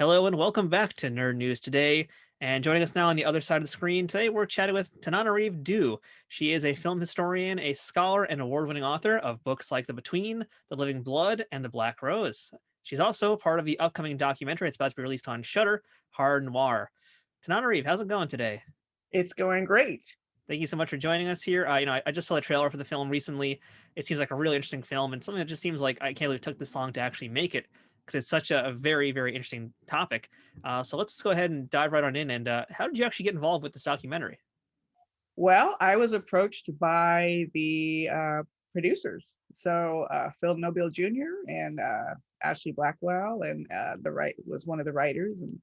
Hello and welcome back to Nerd News Today. And joining us now on the other side of the screen today, we're chatting with Tananarive Due. She is a film historian, a scholar, and award-winning author of books like The Between, The Living Blood, and The Black Rose. She's also part of the upcoming documentary that's about to be released on Shudder, Hard Noire. Tananarive, how's it going today? It's going great. Thank you so much for joining us here. I just saw the trailer for the film recently. It seems like a really interesting film and something that just seems like I can't believe it took this long to actually make it because it's such a very, very interesting topic. So let's just go ahead and dive right on in. And how did you actually get involved with this documentary? Well, I was approached by the producers. So Phil Nobile Jr. and Ashley Blackwell, and the right was one of the writers, and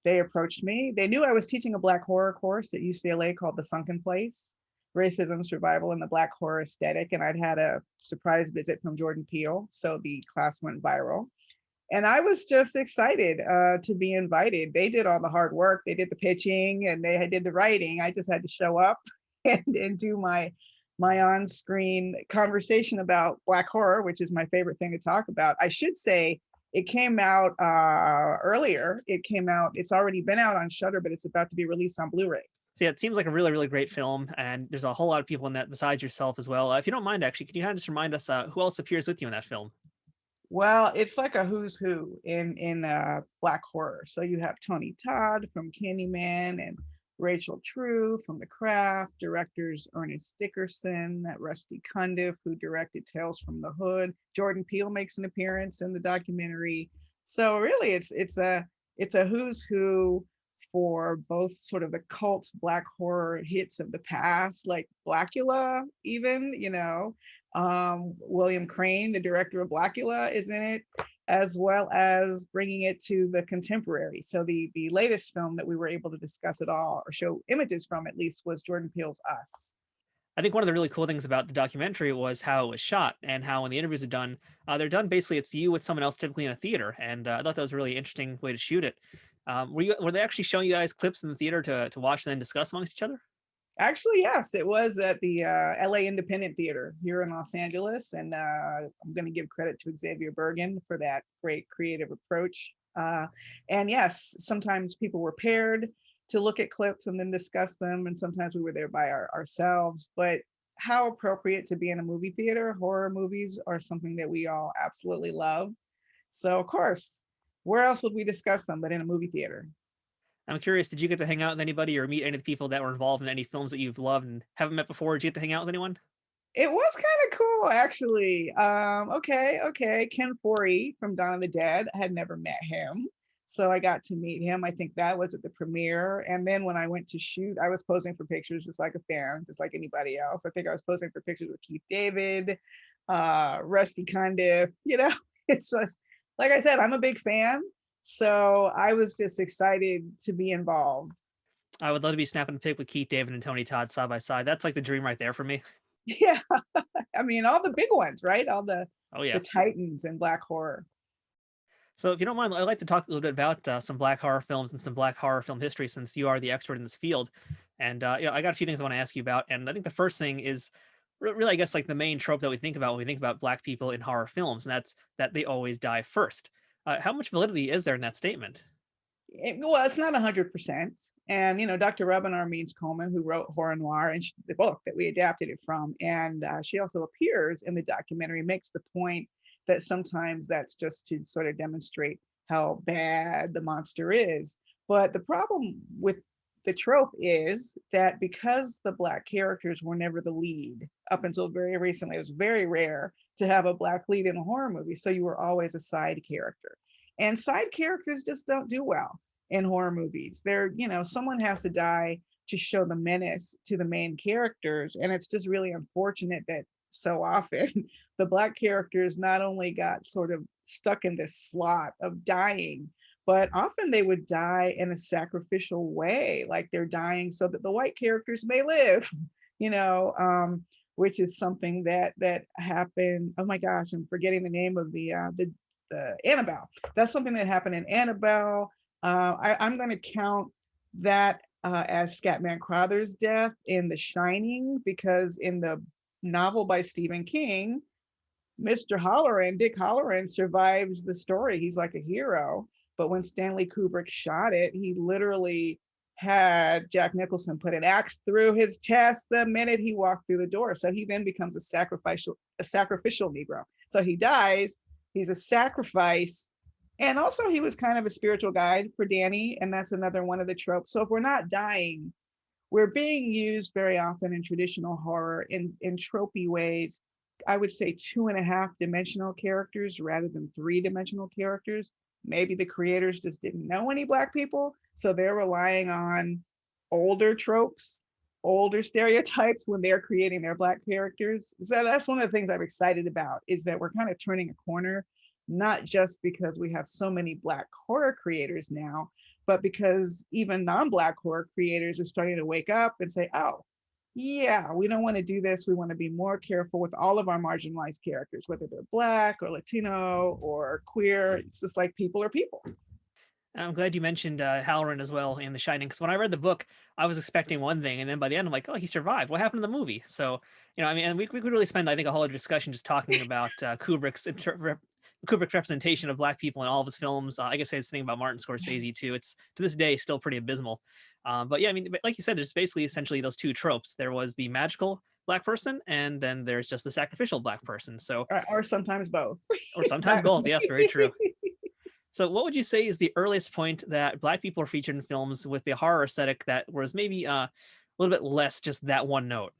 they approached me. They knew I was teaching a Black horror course at UCLA called The Sunken Place: Racism, Survival, and the Black Horror Aesthetic, and I'd had a surprise visit from Jordan Peele, so the class went viral. And I was just excited to be invited. They did all the hard work. They did the pitching and they did the writing. I just had to show up and do my on-screen conversation about Black horror, which is my favorite thing to talk about. I should say it came out earlier. It came out. It's already been out on Shudder, but it's about to be released on Blu-ray. So yeah, it seems like a really, really great film, and there's a whole lot of people in that besides yourself as well. If you don't mind, actually, can you kind of just remind us who else appears with you in that film? Well, it's like a who's who in Black horror. So you have Tony Todd from Candyman and Rachel True from The Craft, directors Ernest Dickerson, Rusty Cundiff, who directed Tales from the Hood. Jordan Peele makes an appearance in the documentary. So really, it's a who's who for both sort of the cult Black horror hits of the past, like Blackula, even, William Crane, the director of Blackula, is in it, as well as bringing it to the contemporary. So the latest film that we were able to discuss at all, or show images from at least, was Jordan Peele's Us. I think one of the really cool things about the documentary was how it was shot and how when the interviews are done, they're done basically it's you with someone else typically in a theater, and I thought that was a really interesting way to shoot it. Were they actually showing you guys clips in the theater to watch and then discuss amongst each other? Actually, yes, it was at the LA Independent Theater here in Los Angeles. And I'm going to give credit to Xavier Bergen for that great creative approach. And yes, sometimes people were paired to look at clips and then discuss them. And sometimes we were there by ourselves. But how appropriate to be in a movie theater. Horror movies are something that we all absolutely love. So, of course, where else would we discuss them but in a movie theater? I'm curious, did you get to hang out with anybody or meet any of the people that were involved in any films that you've loved and haven't met before? Did you get to hang out with anyone? It was kind of cool, actually. Okay. Ken Foree from Dawn of the Dead. I had never met him, so I got to meet him. I think that was at the premiere. And then when I went to shoot, I was posing for pictures just like a fan, just like anybody else. I think I was posing for pictures with Keith David, Rusty Cundiff. It's just like I said, I'm a big fan, so I was just excited to be involved. I would love to be snapping a pic with Keith David and Tony Todd side by side. That's like the dream right there for me. Yeah, I mean all the big ones, right? All the Oh yeah. the titans in Black horror. So if you don't mind, I'd like to talk a little bit about some black horror films and some black horror film history since you are the expert in this field. And I got a few things I want to ask you about. And I think the first thing is really, I guess, like the main trope that we think about when we think about black people in horror films, and that's that they always die first. How much validity is there in that statement? Well, it's not 100%. And Dr. Rubinar Means Coleman, who wrote Horror Noire, and the book that we adapted it from, and she also appears in the documentary, makes the point that sometimes that's just to sort of demonstrate how bad the monster is. But the problem with the trope is that because the Black characters were never the lead up until very recently, it was very rare to have a Black lead in a horror movie. So you were always a side character. And side characters just don't do well in horror movies. Someone has to die to show the menace to the main characters. And it's just really unfortunate that so often the Black characters not only got sort of stuck in this slot of dying, but often they would die in a sacrificial way, like they're dying so that the white characters may live, you know, which is something that happened. Oh my gosh, I'm forgetting the name of the Annabelle. That's something that happened in Annabelle. I'm going to count that as Scatman Crothers' death in The Shining, because in the novel by Stephen King, Mr. Halloran, Dick Halloran, survives the story. He's like a hero. But when Stanley Kubrick shot it, he literally had Jack Nicholson put an axe through his chest the minute he walked through the door. So he then becomes a sacrificial Negro. So he dies, he's a sacrifice. And also he was kind of a spiritual guide for Danny. And that's another one of the tropes. So if we're not dying, we're being used very often in traditional horror in tropey ways. I would say 2.5 dimensional characters rather than 3 dimensional characters. Maybe the creators just didn't know any Black people, so they're relying on older tropes, older stereotypes when they're creating their Black characters. So that's one of the things I'm excited about, is that we're kind of turning a corner, not just because we have so many Black horror creators now, but because even non-Black horror creators are starting to wake up and say, oh, yeah, we don't want to do this. We want to be more careful with all of our marginalized characters, whether they're Black or Latino or queer. It's just like people are people. I'm glad you mentioned Halloran as well in The Shining, because when I read the book, I was expecting one thing, and then by the end, I'm like, oh, he survived. What happened to the movie? So, I mean, and we could really spend, I think, a whole other discussion just talking about Kubrick's representation of Black people in all of his films. I guess it's the thing about Martin Scorsese too. It's to this day still pretty abysmal. But yeah, I mean, like you said, there's basically essentially those two tropes. There was the magical Black person, and then there's just the sacrificial Black person. So, Or sometimes both. or sometimes both. Yes, very true. So, what would you say is the earliest point that Black people are featured in films with the horror aesthetic that was maybe a little bit less just that one note?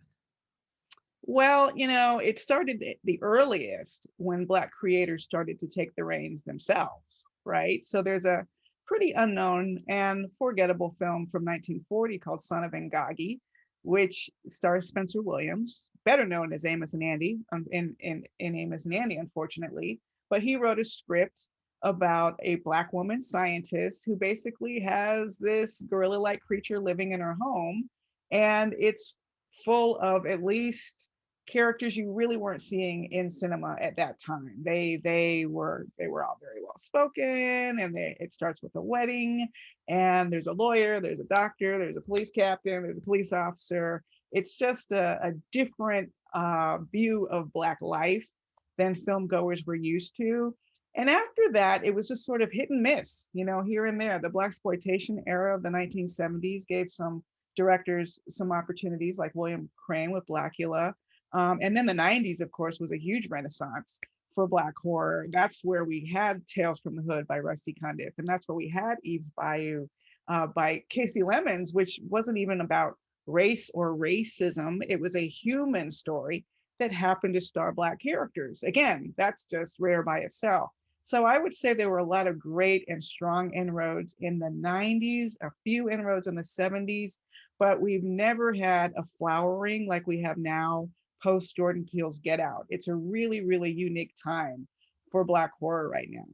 Well, it started the earliest when Black creators started to take the reins themselves, right? So there's a pretty unknown and forgettable film from 1940 called Son of Ngagi, which stars Spencer Williams, better known as Amos and Andy, in Amos and Andy, unfortunately. But he wrote a script about a Black woman scientist who basically has this gorilla-like creature living in her home, and it's full of at least characters you really weren't seeing in cinema at that time. They were all very well spoken, and it starts with a wedding, and there's a lawyer, there's a doctor, there's a police captain, there's a police officer. It's just a different view of Black life than film goers were used to. And after that, it was just sort of hit and miss, here and there. The blaxploitation era of the 1970s gave some directors some opportunities, like William Crane with Blackula. And then the 90s, of course, was a huge renaissance for Black horror. That's where we had Tales from the Hood by Rusty Cundiff, and that's where we had Eve's Bayou by Casey Lemons, which wasn't even about race or racism. It was a human story that happened to star Black characters. Again, that's just rare by itself. So I would say there were a lot of great and strong inroads in the 90s, a few inroads in the 70s, but we've never had a flowering like we have now post Jordan Peele's Get Out. It's a really, really unique time for Black horror right now.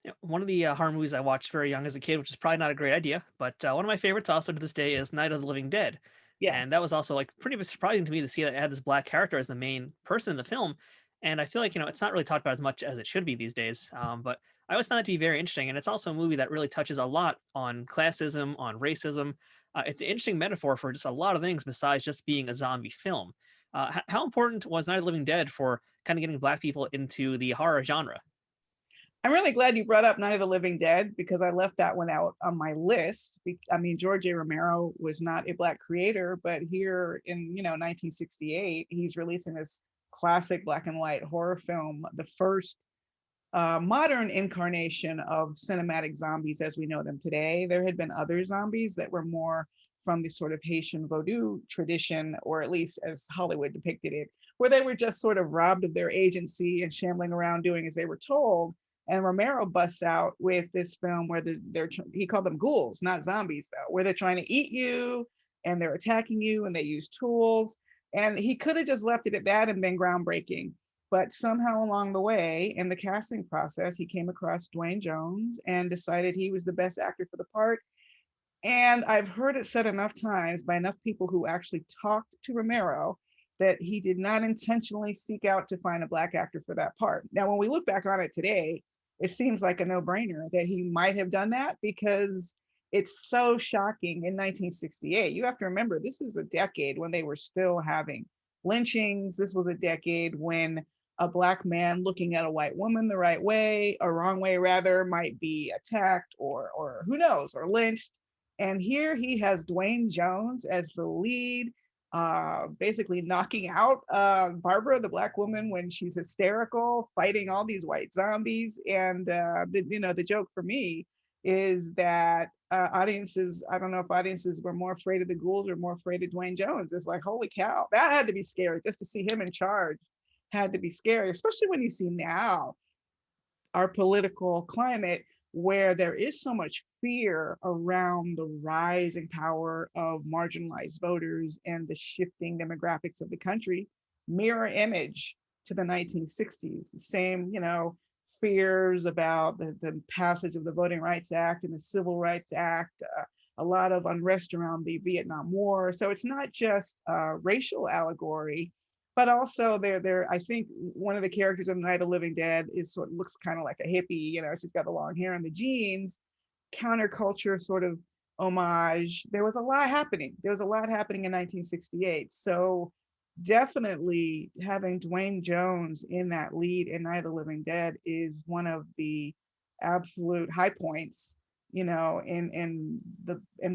Yeah, one of the horror movies I watched very young as a kid, which is probably not a great idea, but one of my favorites also to this day is Night of the Living Dead. And that Yes. was also like pretty surprising to me to see that it had this Black character as the main person in the film. And I feel like, it's not really talked about as much as it should be these days. But I always found it to be very interesting. And it's also a movie that really touches a lot on classism, on racism. It's an interesting metaphor for just a lot of things besides just being a zombie film. How important was Night of the Living Dead for kind of getting Black people into the horror genre? I'm really glad you brought up Night of the Living Dead, because I left that one out on my list. I mean, George A. Romero was not a Black creator, but here in 1968, he's releasing this classic black and white horror film, the first modern incarnation of cinematic zombies as we know them today. There had been other zombies that were more from the sort of Haitian Vodou tradition, or at least as Hollywood depicted it, where they were just sort of robbed of their agency and shambling around doing as they were told. And Romero busts out with this film where he called them ghouls, not zombies though, where they're trying to eat you and they're attacking you and they use tools. And he could have just left it at that and been groundbreaking. But somehow along the way in the casting process, he came across Dwayne Jones and decided he was the best actor for the part. And I've heard it said enough times by enough people who actually talked to Romero that he did not intentionally seek out to find a Black actor for that part. Now, when we look back on it today, it seems like a no-brainer that he might have done that, because it's so shocking in 1968. You have to remember, this is a decade when they were still having lynchings. This was a decade when a Black man looking at a white woman the right way, or wrong way rather, might be attacked or who knows, or lynched. And here he has Dwayne Jones as the lead, basically knocking out Barbara, the Black woman, when she's hysterical, fighting all these white zombies. And the joke for me is that audiences, I don't know if audiences were more afraid of the ghouls or more afraid of Dwayne Jones. It's like, holy cow, that had to be scary. Just to see him in charge had to be scary, especially when you see now our political climate where there is so much fear around the rising power of marginalized voters and the shifting demographics of the country. Mirror image to the 1960s, the same, fears about the passage of the Voting Rights Act and the Civil Rights Act, a lot of unrest around the Vietnam War. So it's not just racial allegory, but also I think one of the characters in Night of the Living Dead is sort of looks kind of like a hippie, she's got the long hair and the jeans, counterculture sort of homage. There was a lot happening. There was a lot happening in 1968. So definitely having Dwayne Jones in that lead in Night of the Living Dead is one of the absolute high points, in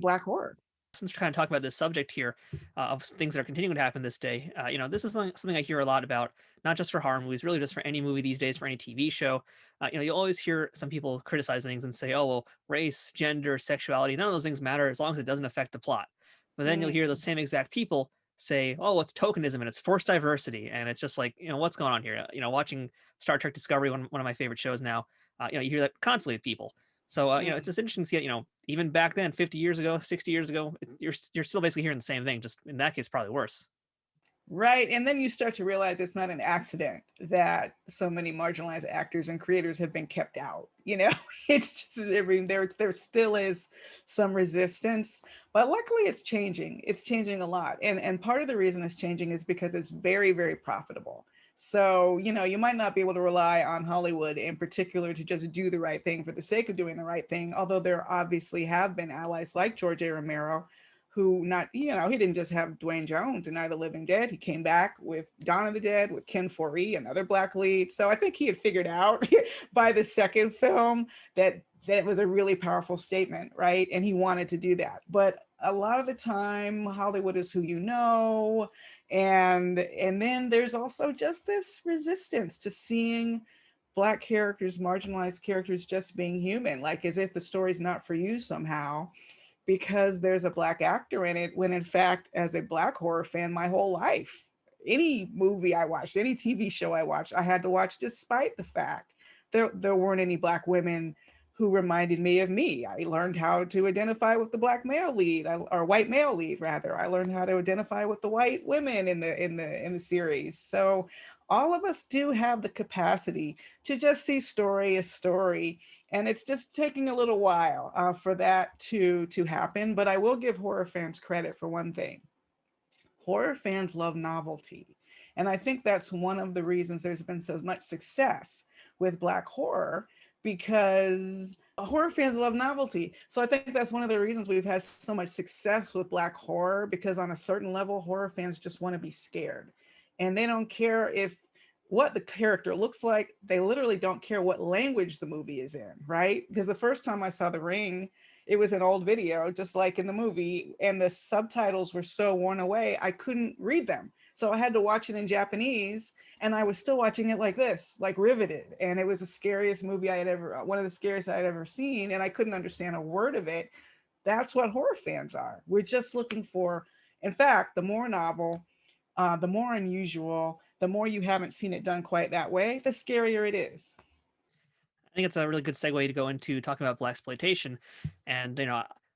Black horror. Since we're kind of talking about this subject here of things that are continuing to happen this day, this is something I hear a lot about, not just for horror movies, really just for any movie these days, for any TV show. You always hear some people criticize things and say, oh, well, race, gender, sexuality, none of those things matter as long as it doesn't affect the plot. But then you'll hear those same exact people say, oh, well, it's tokenism and it's forced diversity. And it's just like, what's going on here? Watching Star Trek Discovery, one of my favorite shows now, you hear that constantly with people. So, it's just interesting to see it, even back then, 50 years ago, 60 years ago, you're still basically hearing the same thing, just in that case, probably worse. Right. And then you start to realize it's not an accident that so many marginalized actors and creators have been kept out. It's just, I mean, there still is some resistance, but luckily it's changing. It's changing a lot. And part of the reason it's changing is because it's very, very profitable. So, you might not be able to rely on Hollywood in particular to just do the right thing for the sake of doing the right thing, although there obviously have been allies like George A. Romero, who he didn't just have Dwayne Jones in Night of the Living Dead. He came back with Dawn of the Dead, with Ken Foree, another Black lead. So I think he had figured out by the second film that was a really powerful statement, right? And he wanted to do that. But a lot of the time, Hollywood is who you know. And then there's also just this resistance to seeing Black characters, marginalized characters, just being human, like as if the story's not for you somehow because there's a Black actor in it, when in fact, as a Black horror fan, my whole life, any movie I watched, any TV show I watched, I had to watch despite the fact there weren't any Black women who reminded me of me. I learned how to identify with the Black male lead, or white male lead rather. I learned how to identify with the white women in the series. So all of us do have the capacity to just see story as story, and it's just taking a little while for that to happen. But I will give horror fans credit for one thing. Horror fans love novelty, and I think that's one of the reasons there's been so much success with Black horror, because horror fans love novelty. So I think that's one of the reasons we've had so much success with Black horror, because on a certain level, horror fans just want to be scared. And they don't care what the character looks like. They literally don't care what language the movie is in, right? Because the first time I saw The Ring, it was an old video, just like in the movie, and the subtitles were so worn away, I couldn't read them. So I had to watch it in Japanese, and I was still watching it like this, like riveted. And it was the scariest movie one of the scariest I had ever seen, and I couldn't understand a word of it. That's what horror fans are. We're just looking for, in fact, the more novel, the more unusual, the more you haven't seen it done quite that way, the scarier it is. I think it's a really good segue to go into talking about blaxploitation. And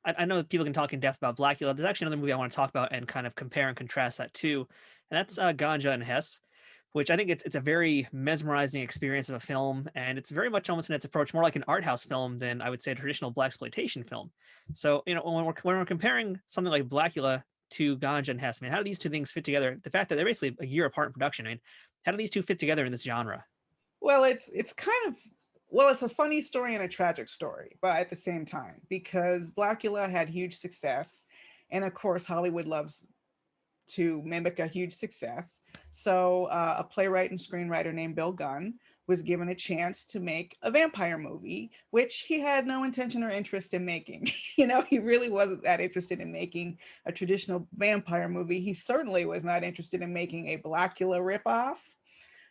I know that people can talk in depth about Blackula. There's actually another movie I want to talk about and kind of compare and contrast that too, and that's Ganja and Hess, which I think it's a very mesmerizing experience of a film, and it's very much almost in its approach more like an art house film than I would say a traditional blaxploitation film. So when we're comparing something like Blackula to Ganja and Hess, I mean, how do these two things fit together? The fact that they're basically a year apart in production, I mean, how do these two fit together in this genre? Well, it's kind of, well, it's a funny story and a tragic story, but at the same time, because Blackula had huge success, and of course Hollywood loves to mimic a huge success. So a playwright and screenwriter named Bill Gunn was given a chance to make a vampire movie, which he had no intention or interest in making. He really wasn't that interested in making a traditional vampire movie. He certainly was not interested in making a Blackula ripoff.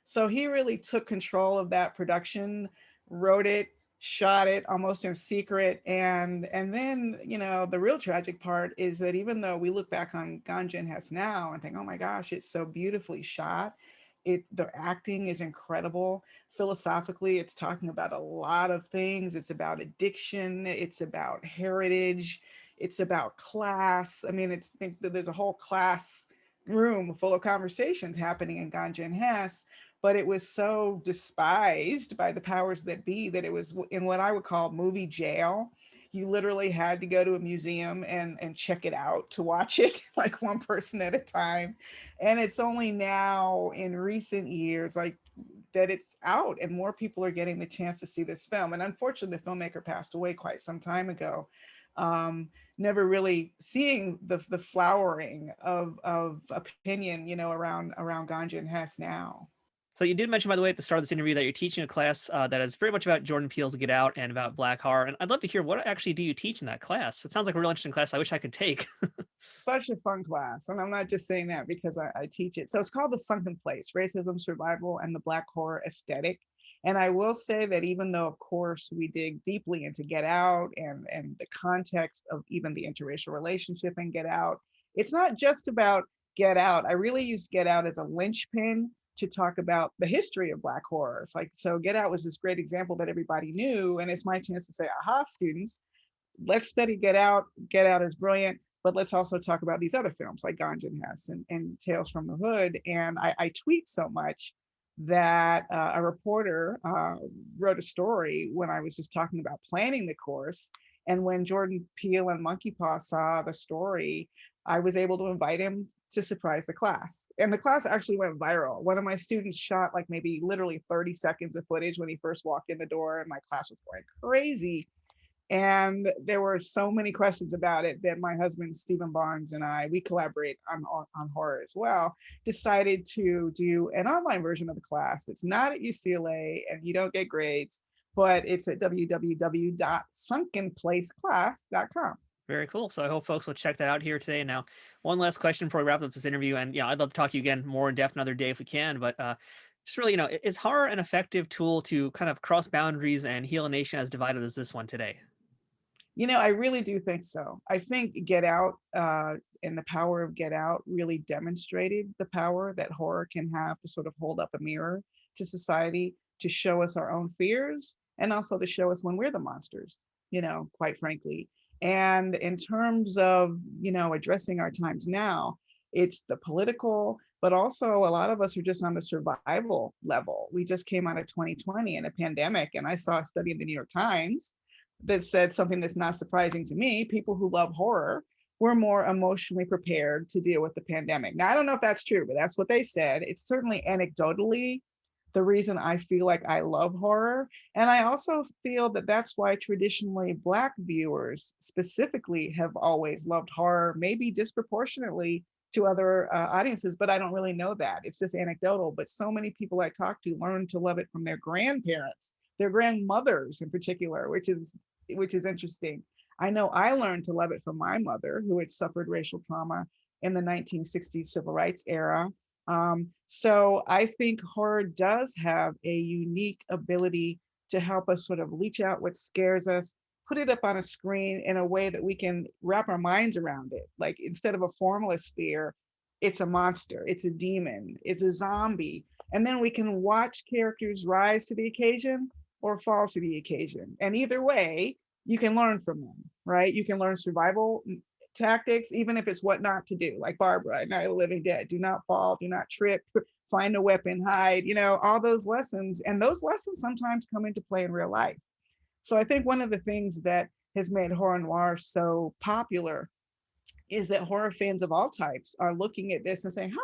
So he really took control of that production, wrote it, shot it almost in secret. And then, the real tragic part is that even though we look back on Ganja and Hess now and think, oh my gosh, it's so beautifully shot. The acting is incredible. Philosophically, it's talking about a lot of things. It's about addiction, it's about heritage, it's about class. I mean, there's a whole class room full of conversations happening in Ganja and Hess, but it was so despised by the powers that be that it was in what I would call movie jail. You literally had to go to a museum and check it out to watch it, like one person at a time. And it's only now in recent years, like that it's out and more people are getting the chance to see this film. And unfortunately, the filmmaker passed away quite some time ago. Never really seeing the flowering of opinion, around Ganja and Hess now. So you did mention, by the way, at the start of this interview that you're teaching a class that is very much about Jordan Peele's Get Out and about Black horror. And I'd love to hear, what actually do you teach in that class? It sounds like a real interesting class I wish I could take. Such a fun class. And I'm not just saying that because I teach it. So it's called The Sunken Place: Racism, Survival, and the Black Horror Aesthetic. And I will say that even though, of course, we dig deeply into Get Out and the context of even the interracial relationship in Get Out, it's not just about Get Out. I really used Get Out as a linchpin to talk about the history of Black horror. It's like, so Get Out was this great example that everybody knew. And it's my chance to say, aha, students, let's study Get Out. Get Out is brilliant, but let's also talk about these other films like Ganja and Hess and Tales from the Hood. And I tweet so much that a reporter wrote a story when I was just talking about planning the course. And when Jordan Peele and Monkey Paw saw the story, I was able to invite him to surprise the class. And the class actually went viral. One of my students shot like maybe literally 30 seconds of footage when he first walked in the door, and my class was going crazy. And there were so many questions about it that my husband, Stephen Barnes, and we collaborate on horror as well, decided to do an online version of the class that's not at UCLA and you don't get grades, but it's at www.sunkenplaceclass.com. Very cool. So I hope folks will check that out here today. Now, one last question before we wrap up this interview. And yeah, I'd love to talk to you again more in depth another day if we can. But just really, is horror an effective tool to kind of cross boundaries and heal a nation as divided as this one today? I really do think so. I think Get Out and the power of Get Out really demonstrated the power that horror can have to sort of hold up a mirror to society, to show us our own fears, and also to show us when we're the monsters, quite frankly. And in terms of, addressing our times now, it's the political, but also a lot of us are just on the survival level. We just came out of 2020 and a pandemic, and I saw a study in the New York Times that said something that's not surprising to me. People who love horror were more emotionally prepared to deal with the pandemic. Now, I don't know if that's true, but that's what they said. It's certainly anecdotally the reason I feel like I love horror. And I also feel that that's why traditionally Black viewers specifically have always loved horror, maybe disproportionately to other audiences, but I don't really know that. It's just anecdotal. But so many people I talk to learned to love it from their grandparents, their grandmothers in particular, which is interesting. I know I learned to love it from my mother, who had suffered racial trauma in the 1960s civil rights era. So I think horror does have a unique ability to help us sort of leach out what scares us, put it up on a screen in a way that we can wrap our minds around it. Like, instead of a formless fear, it's a monster, it's a demon, it's a zombie. And then we can watch characters rise to the occasion or fall to the occasion. And either way, you can learn from them, right? You can learn survival tactics, even if it's what not to do, like Barbara and Night of the Living Dead. Do not fall, do not trip, find a weapon, hide, all those lessons. And those lessons sometimes come into play in real life. So I think one of the things that has made horror noir so popular is that horror fans of all types are looking at this and saying,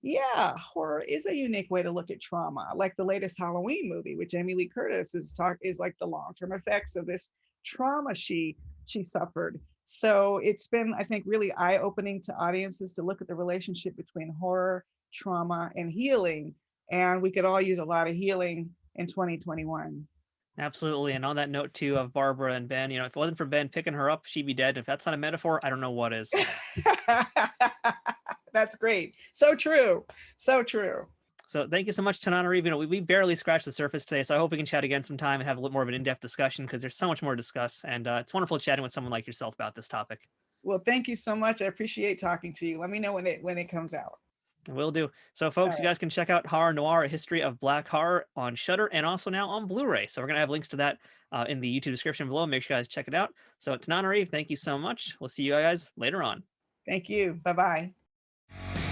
yeah, horror is a unique way to look at trauma. Like the latest Halloween movie, which Jamie Lee Curtis is like the long-term effects of this trauma she suffered. So it's been, I think, really eye-opening to audiences to look at the relationship between horror, trauma, and healing. And we could all use a lot of healing in 2021. Absolutely. And on that note too of Barbara and Ben, if it wasn't for Ben picking her up, she'd be dead. If that's not a metaphor, I don't know what is. That's great. So true. So true. So thank you so much, Tananarive. We barely scratched the surface today, so I hope we can chat again sometime and have a little more of an in-depth discussion because there's so much more to discuss. And it's wonderful chatting with someone like yourself about this topic. Well, thank you so much. I appreciate talking to you. Let me know when it comes out. Will do. So, folks, All you right. guys can check out Horror Noire: A History of Black Horror on Shudder and also now on Blu-ray. So we're gonna have links to that in the YouTube description below. Make sure you guys check it out. So, Tananarive, thank you so much. We'll see you guys later on. Thank you. Bye-bye.